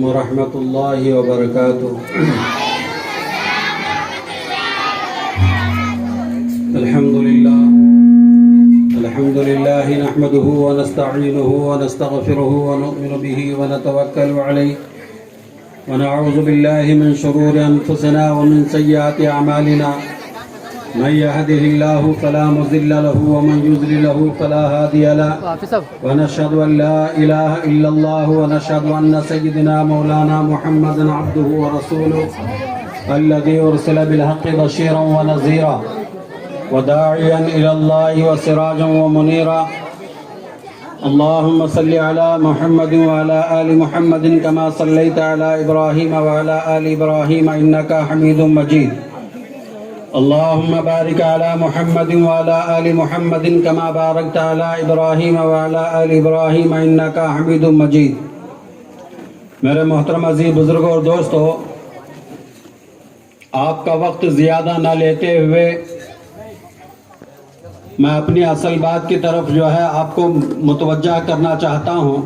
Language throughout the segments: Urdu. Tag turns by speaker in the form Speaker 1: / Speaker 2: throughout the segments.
Speaker 1: ورحمة الله وبركاته. الحمد لله نحمده ونستعينه ونستغفره ونؤمن به ونتوكل عليه ونعوذ بالله من شرور أنفسنا ومن سيئات أعمالنا. من يهده الله فلا مضل له ومن يضلل له فلا هادي له. ونشهد أن لا إله إلا الله ونشهد أن سيدنا مولانا محمدا عبده ورسوله الذي أرسل بالحق بشيرا ونذيرا وداعيا إلى الله وسراجا ومنيرا. اللهم صل على محمد وعلى آل محمد كما صليت على إبراهيم وعلى آل إبراهيم إنك حميد مجيد. اللهم بارك على محمد وعلى آل محمد كما باركت على إبراهيم وعلى آل إبراهيم إنك حميد مجيد. میرے محترم عزیز بزرگوں اور دوستو، آپ کا وقت زیادہ نہ لیتے ہوئے میں اپنی اصل بات کی طرف جو ہے آپ کو متوجہ کرنا چاہتا ہوں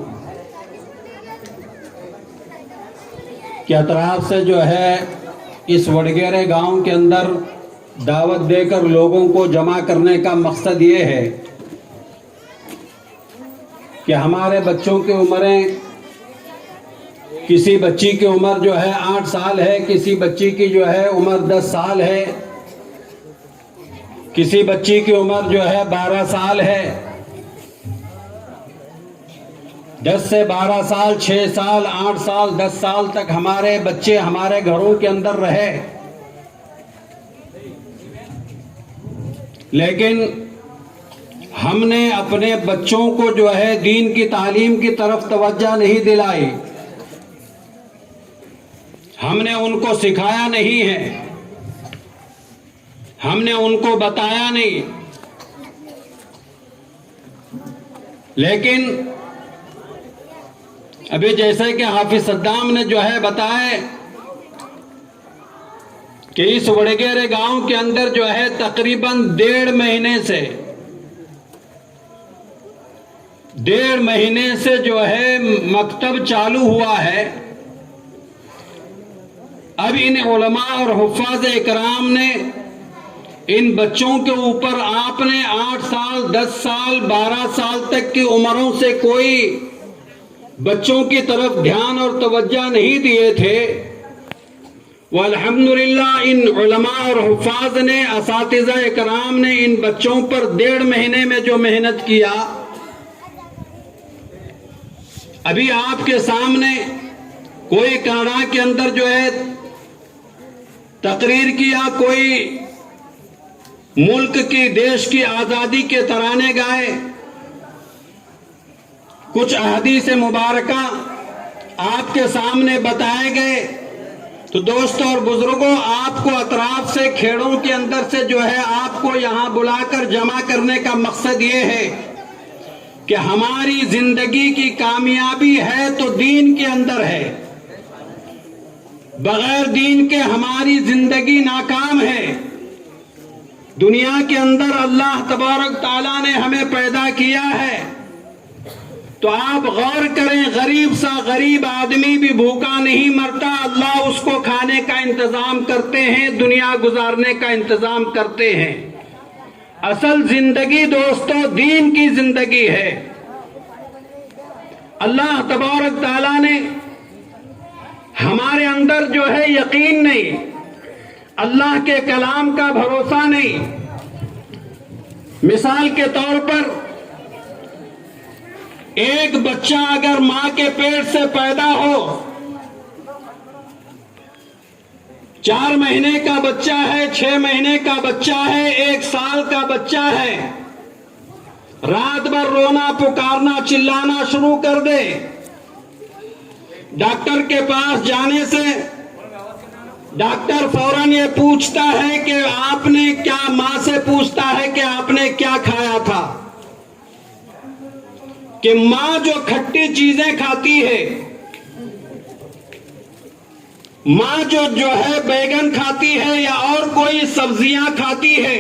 Speaker 1: کہ اطراف سے جو ہے اس وڈگیرے گاؤں کے اندر دعوت دے کر لوگوں کو جمع کرنے کا مقصد یہ ہے کہ ہمارے بچوں کی عمریں، کسی بچی کی عمر جو ہے 8 سال ہے، کسی بچی کی جو ہے عمر 10 سال ہے، کسی بچی کی عمر جو ہے 12 سال ہے. 10 سے 12 سال، 6 سال، 8 سال، 10 سال تک ہمارے بچے ہمارے گھروں کے اندر رہے، لیکن ہم نے اپنے بچوں کو جو ہے دین کی تعلیم کی طرف توجہ نہیں دلائی. ہم نے ان کو سکھایا نہیں ہے، ہم نے ان کو بتایا نہیں. لیکن ابھی جیسے کہ حافظ صدام نے جو ہے بتایا کہ اس وڈگیرے گاؤں کے اندر جو ہے تقریباً 1.5 مہینے سے جو ہے مکتب چالو ہوا ہے. اب ان علماء اور حفاظ اکرام نے ان بچوں کے اوپر آپ نے 8 سال، 10 سال، 12 سال تک کی عمروں سے کوئی بچوں کی طرف دھیان اور توجہ نہیں دیے تھے. والحمدللہ ان علماء اور حفاظ نے، اساتذہ اکرام نے ان بچوں پر 1.5 مہینے میں جو محنت کیا، ابھی آپ کے سامنے کوئی کینیڈا کے اندر جو ہے تقریر کیا، کوئی ملک کی، دیش کی آزادی کے ترانے گائے، کچھ احادیث مبارکہ آپ کے سامنے بتائے گئے. تو دوستوں اور بزرگوں، آپ کو اطراف سے، کھیڑوں کے اندر سے جو ہے آپ کو یہاں بلا کر جمع کرنے کا مقصد یہ ہے کہ ہماری زندگی کی کامیابی ہے تو دین کے اندر ہے. بغیر دین کے ہماری زندگی ناکام ہے. دنیا کے اندر اللہ تبارک تعالیٰ نے ہمیں پیدا کیا ہے، تو آپ غور کریں، غریب سا غریب آدمی بھی بھوکا نہیں مرتا. اللہ اس کو کھانے کا انتظام کرتے ہیں، دنیا گزارنے کا انتظام کرتے ہیں. اصل زندگی دوستو دین کی زندگی ہے. اللہ تبارک تعالیٰ نے ہمارے اندر جو ہے یقین نہیں، اللہ کے کلام کا بھروسہ نہیں. مثال کے طور پر ایک بچہ اگر ماں کے پیٹ سے پیدا ہو، 4 مہینے کا بچہ ہے، 6 مہینے کا بچہ ہے، 1 سال کا بچہ ہے، رات بھر رونا پکارنا چلانا شروع کر دے، ڈاکٹر کے پاس جانے سے ڈاکٹر فوراً یہ پوچھتا ہے کہ آپ نے کیا، ماں سے پوچھتا ہے کہ آپ نے کیا کھایا تھا. کہ ماں جو کھٹی چیزیں کھاتی ہے، ماں جو ہے بیگن کھاتی ہے یا اور کوئی سبزیاں کھاتی ہے،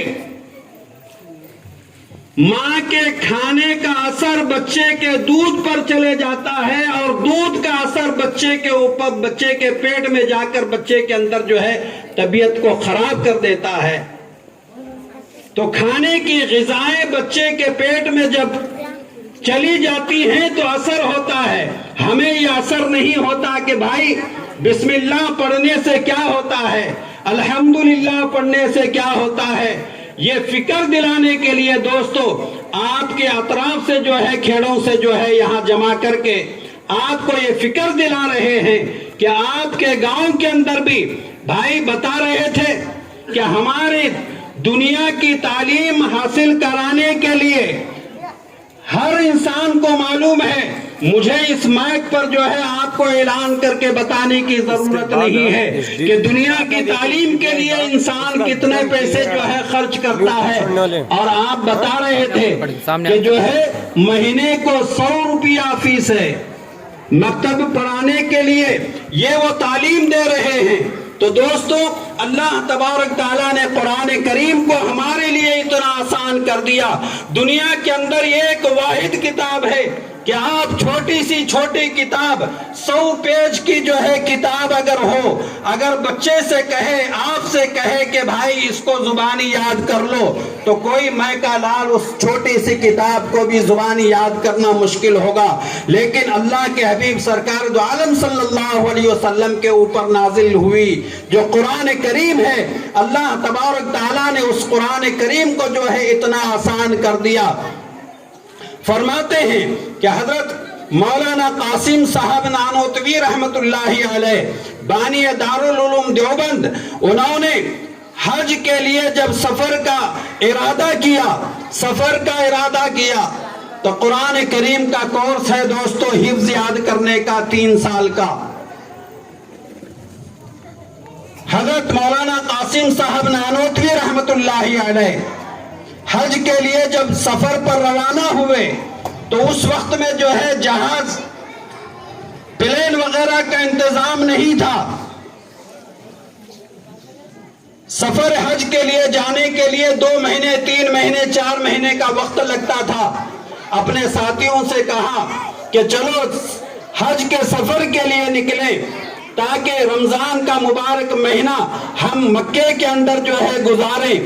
Speaker 1: ماں کے کھانے کا اثر بچے کے دودھ پر چلے جاتا ہے اور دودھ کا اثر بچے کے اوپر، بچے کے پیٹ میں جا کر بچے کے اندر جو ہے طبیعت کو خراب کر دیتا ہے۔ تو کھانے کی غذائیں بچے کے پیٹ میں جب چلی جاتی ہیں تو اثر ہوتا ہے۔ ہمیں یہ اثر نہیں ہوتا کہ بھائی بسم اللہ پڑھنے سے کیا ہوتا ہے، الحمدللہ پڑھنے سے کیا ہوتا ہے۔ یہ فکر دلانے کے لیے دوستو آپ کے اطراف سے جو ہے کھیڑوں سے جو ہے یہاں جمع کر کے آپ کو یہ فکر دلا رہے ہیں کہ آپ کے گاؤں کے اندر بھی بھائی بتا رہے تھے کہ ہماری دنیا کی تعلیم حاصل کرانے کے لیے ہر انسان کو معلوم ہے، مجھے اس مائک پر جو ہے آپ کو اعلان کر کے بتانے کی ضرورت نہیں ہے کہ دنیا کی تعلیم کے لیے انسان کتنے پیسے جو ہے خرچ کرتا ہے، اور آپ بتا رہے تھے کہ جو ہے مہینے کو 100 روپیہ فیس ہے مکتب پڑھانے کے لیے، یہ وہ تعلیم دے رہے ہیں۔ تو دوستو اللہ تبارک تعالیٰ نے قرآن کریم کو ہمارے لیے اتنا آسان کر دیا۔ دنیا کے اندر یہ ایک واحد کتاب ہے کہ آپ چھوٹی سی چھوٹی کتاب 100 پیج کی جو ہے کتاب اگر ہو، اگر بچے سے کہے، آپ سے کہے کہ بھائی اس کو زبانی یاد کر لو، تو کوئی میں کا لال اس چھوٹی سی کتاب کو بھی زبانی یاد کرنا مشکل ہوگا۔ لیکن اللہ کے حبیب سرکار دو عالم صلی اللہ علیہ وسلم کے اوپر نازل ہوئی جو قرآن کریم ہے، اللہ تبارک تعالیٰ نے اس قرآن کریم کو جو ہے اتنا آسان کر دیا۔ فرماتے ہیں کہ حضرت مولانا قاسم صاحب نانوتوی رحمت اللہ علیہ بانی دارالعلوم دیوبند، انہوں نے حج کے لیے جب سفر کا ارادہ کیا تو قرآن کریم کا کورس ہے دوستو حفظ یاد کرنے کا 3 سال کا۔ حضرت مولانا قاسم صاحب نانوتوی رحمت اللہ علیہ حج کے لیے جب سفر پر روانہ ہوئے تو اس وقت میں جو ہے جہاز پلین وغیرہ کا انتظام نہیں تھا۔ سفر حج کے لیے جانے کے لیے 2 مہینے 3 مہینے 4 مہینے کا وقت لگتا تھا۔ اپنے ساتھیوں سے کہا کہ چلو حج کے سفر کے لیے نکلیں تاکہ رمضان کا مبارک مہینہ ہم مکے کے اندر جو ہے گزاریں۔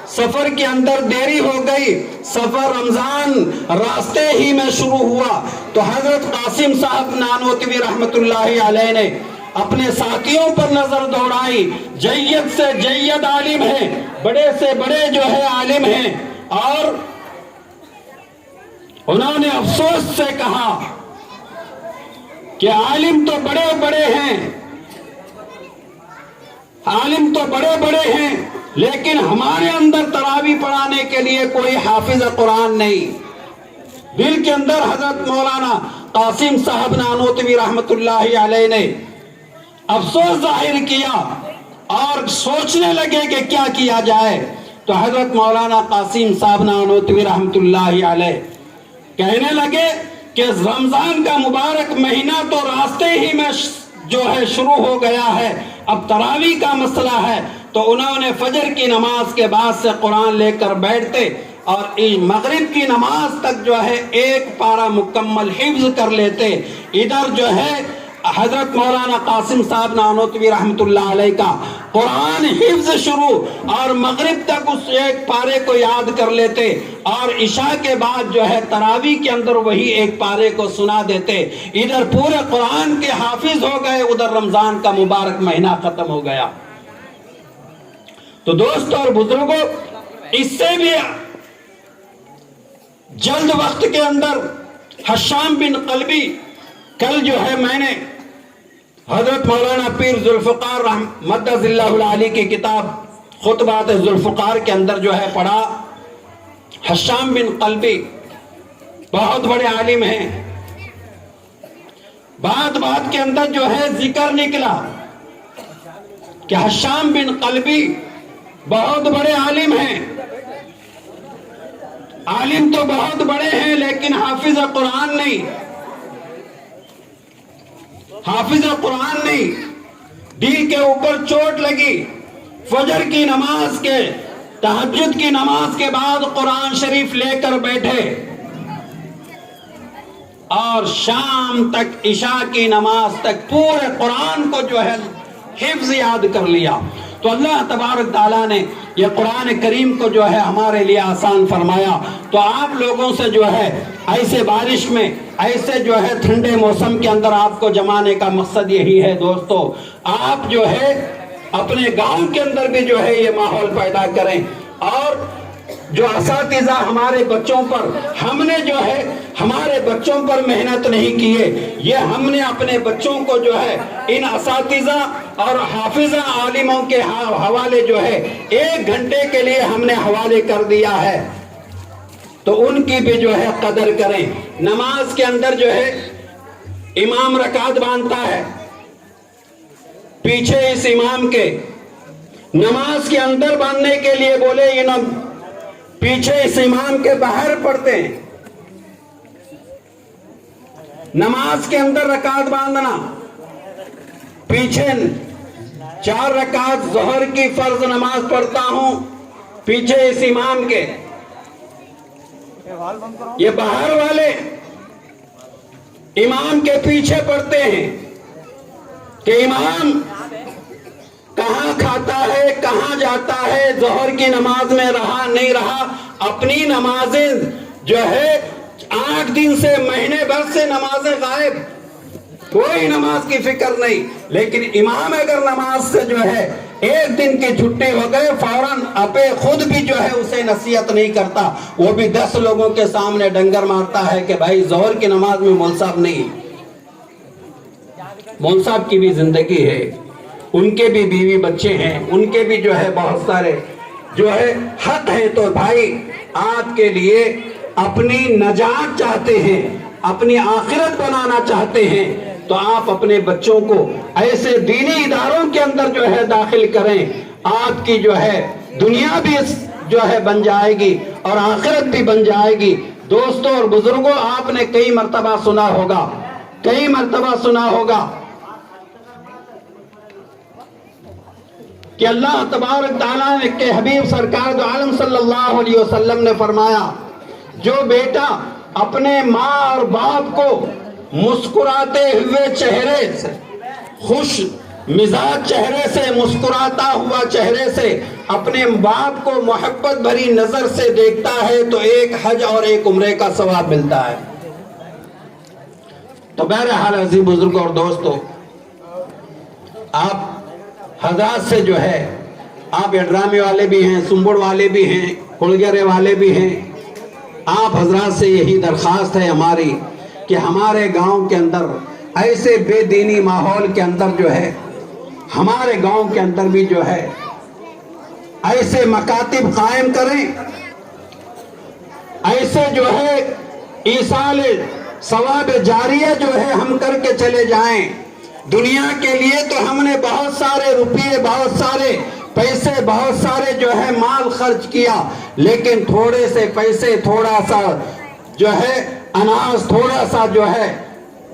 Speaker 1: سفر کے اندر دیری ہو گئی، سفر رمضان راستے ہی میں شروع ہوا تو حضرت قاسم صاحب نانوتوی رحمت اللہ علیہ نے اپنے ساتھیوں پر نظر دوڑائی، جید سے جید عالم ہیں، بڑے سے بڑے جو ہے عالم ہیں، اور انہوں نے افسوس سے کہا کہ عالم تو بڑے بڑے ہیں، عالم تو بڑے بڑے ہیں، لیکن ہمارے اندر تراویح پڑھانے کے لیے کوئی حافظ قرآن نہیں۔ دل کے اندر حضرت مولانا قاسم صاحب نانوتوی رحمت اللہ علیہ نے افسوس ظاہر کیا اور سوچنے لگے کہ کیا کیا جائے۔ تو حضرت مولانا قاسم صاحب نانوتوی رحمت اللہ علیہ کہنے لگے کہ رمضان کا مبارک مہینہ تو راستے ہی میں جو ہے شروع ہو گیا ہے، اب تراویح کا مسئلہ ہے۔ تو انہوں نے فجر کی نماز کے بعد سے قرآن لے کر بیٹھتے اور مغرب کی نماز تک جو ہے 1 پارہ مکمل حفظ کر لیتے۔ ادھر جو ہے حضرت مولانا قاسم صاحب نانوتوی رحمت اللہ علیہ کا قرآن حفظ شروع اور مغرب تک اس 1 پارے کو یاد کر لیتے، اور عشاء کے بعد جو ہے تراویح کے اندر وہی 1 پارے کو سنا دیتے۔ ادھر پورے قرآن کے حافظ ہو گئے، ادھر رمضان کا مبارک مہینہ ختم ہو گیا۔ تو دوستو اور بزرگوں، اس سے بھی جلد وقت کے اندر حشام بن قلبی، کل جو ہے میں نے حضرت مولانا پیر ذوالفقار مدد اللہ العالی کی کتاب خطبات ذوالفقار کے اندر جو ہے پڑھا۔ حشام بن قلبی بہت بڑے عالم ہیں، بات بات کے اندر جو ہے ذکر نکلا کہ حشام بن قلبی بہت بڑے عالم ہیں، عالم تو بہت بڑے ہیں لیکن حافظ قرآن نہیں، حافظ قرآن نہیں۔ دل کے اوپر چوٹ لگی، فجر کی نماز کے تہجد کی نماز کے بعد قرآن شریف لے کر بیٹھے اور شام تک عشاء کی نماز تک پورے قرآن کو جو ہے حفظ یاد کر لیا، تو اللہ تبارک تعالیٰ نے یہ قرآن کریم کو جو ہے ہمارے لیے آسان فرمایا۔ تو آپ لوگوں سے جو ہے ایسے بارش میں، ایسے جو ہے ٹھنڈے موسم کے اندر آپ کو جمانے کا مقصد یہی ہے دوستو، آپ جو ہے اپنے گاؤں کے اندر بھی جو ہے یہ ماحول پیدا کریں، اور جو اساتذہ ہمارے بچوں پر، ہم نے جو ہے ہمارے بچوں پر محنت نہیں کیے، یہ ہم نے اپنے بچوں کو جو ہے ان اساتذہ اور حافظہ عالموں کے حوالے جو ہے 1 گھنٹے کے لیے ہم نے حوالے کر دیا ہے، تو ان کی بھی جو ہے قدر کریں۔ نماز کے اندر جو ہے امام رکعت باندھتا ہے، پیچھے اس امام کے نماز کے اندر باندھنے کے لیے بولے یہ نہ پیچھے اس امام کے باہر پڑھتے ہیں۔ نماز کے اندر رکعت باندھنا، پیچھے 4 رکعت ظہر کی فرض نماز پڑھتا ہوں پیچھے اس امام کے، یہ باہر والے امام کے پیچھے پڑھتے ہیں کہ امام کہاں کھاتا ہے، کہاں جاتا ہے، ظہر کی نماز میں رہا نہیں رہا، اپنی نمازیں جو ہے 8 دن سے، مہینے بھر سے نمازیں غائب، کوئی نماز کی فکر نہیں، لیکن امام اگر نماز سے جو ہے 1 دن کی چھٹی ہو گئے فوراً اپے خود بھی جو ہے اسے نصیحت نہیں کرتا، وہ بھی 10 لوگوں کے سامنے ڈنگر مارتا ہے کہ بھائی ظہر کی نماز میں مول صاحب نہیں، مول صاحب کی بھی زندگی ہے، ان کے بھی بیوی بچے ہیں، ان کے بھی جو ہے بہت سارے جو ہے حق ہے، تو بھائی آپ کے لیے اپنی نجات چاہتے ہیں، اپنی آخرت بنانا چاہتے ہیں، تو آپ اپنے بچوں کو ایسے دینی اداروں کے اندر جو ہے داخل کریں، آپ کی جو ہے دنیا بھی جو ہے بن جائے گی اور آخرت بھی بن جائے گی۔ دوستوں اور بزرگوں، آپ نے کئی مرتبہ سنا ہوگا کہ اللہ تبارک تعالیٰ نے کہ حبیب سرکار دو عالم صلی اللہ علیہ وسلم نے فرمایا، جو بیٹا اپنے ماں اور باپ کو مسکراتے ہوئے چہرے سے، خوش مزاج چہرے سے، مسکراتا ہوا چہرے سے اپنے باپ کو محبت بھری نظر سے دیکھتا ہے تو 1 حج اور 1 عمرے کا ثواب ملتا ہے۔ تو بہرحال عزیز بزرگوں اور دوستو، آپ حضرات سے جو ہے، آپ ڈرامے والے بھی ہیں، سنبڑ والے بھی ہیں، کھلگرے والے بھی ہیں، آپ حضرات سے یہی درخواست ہے ہماری کہ ہمارے گاؤں کے اندر ایسے بے دینی ماحول کے اندر جو ہے، ہمارے گاؤں کے اندر بھی جو ہے ایسے مکاتب قائم کریں، ایسے جو ہے ایصال ثواب جاریہ جو ہے ہم کر کے چلے جائیں۔ دنیا کے لیے تو ہم نے بہت سارے روپیے، بہت سارے پیسے، بہت سارے جو ہے مال خرچ کیا، لیکن تھوڑے سے پیسے، تھوڑا سا جو ہے اناج، تھوڑا سا جو ہے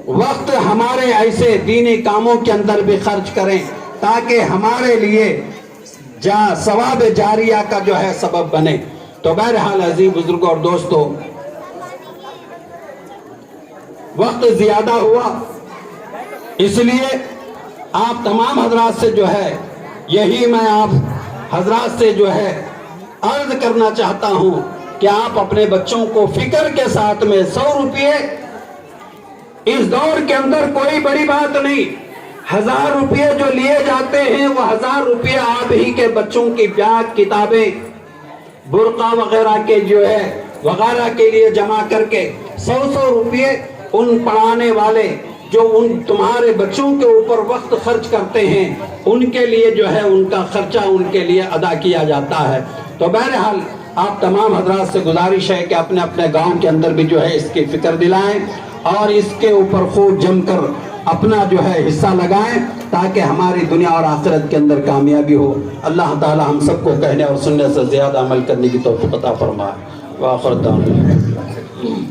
Speaker 1: وقت ہمارے ایسے دینی کاموں کے اندر بھی خرچ کریں تاکہ ہمارے لیے ثواب جاریہ کا جو ہے سبب بنے۔ تو بہرحال عزیز بزرگوں اور دوستو، وقت زیادہ ہوا، اس لیے آپ تمام حضرات سے جو ہے یہی میں آپ حضرات سے جو ہے عرض کرنا چاہتا ہوں کہ آپ اپنے بچوں کو فکر کے ساتھ میں 100 روپے اس دور کے اندر کوئی بڑی بات نہیں، 1000 روپے جو لیے جاتے ہیں وہ 1000 روپے آپ ہی کے بچوں کی بیگ، کتابیں، برقع وغیرہ کے جو ہے وغیرہ کے لیے جمع کر کے 100 روپے ان پڑھانے والے جو ان تمہارے بچوں کے اوپر وقت خرچ کرتے ہیں ان کے لیے جو ہے ان کا خرچہ ان کے لیے ادا کیا جاتا ہے۔ تو بہرحال آپ تمام حضرات سے گزارش ہے کہ اپنے اپنے گاؤں کے اندر بھی جو ہے اس کی فکر دلائیں اور اس کے اوپر خوب جم کر اپنا جو ہے حصہ لگائیں تاکہ ہماری دنیا اور آخرت کے اندر کامیابی ہو۔ اللہ تعالی ہم سب کو کہنے اور سننے سے زیادہ عمل کرنے کی توفیق عطا فرمائے۔ وآخر دعوانا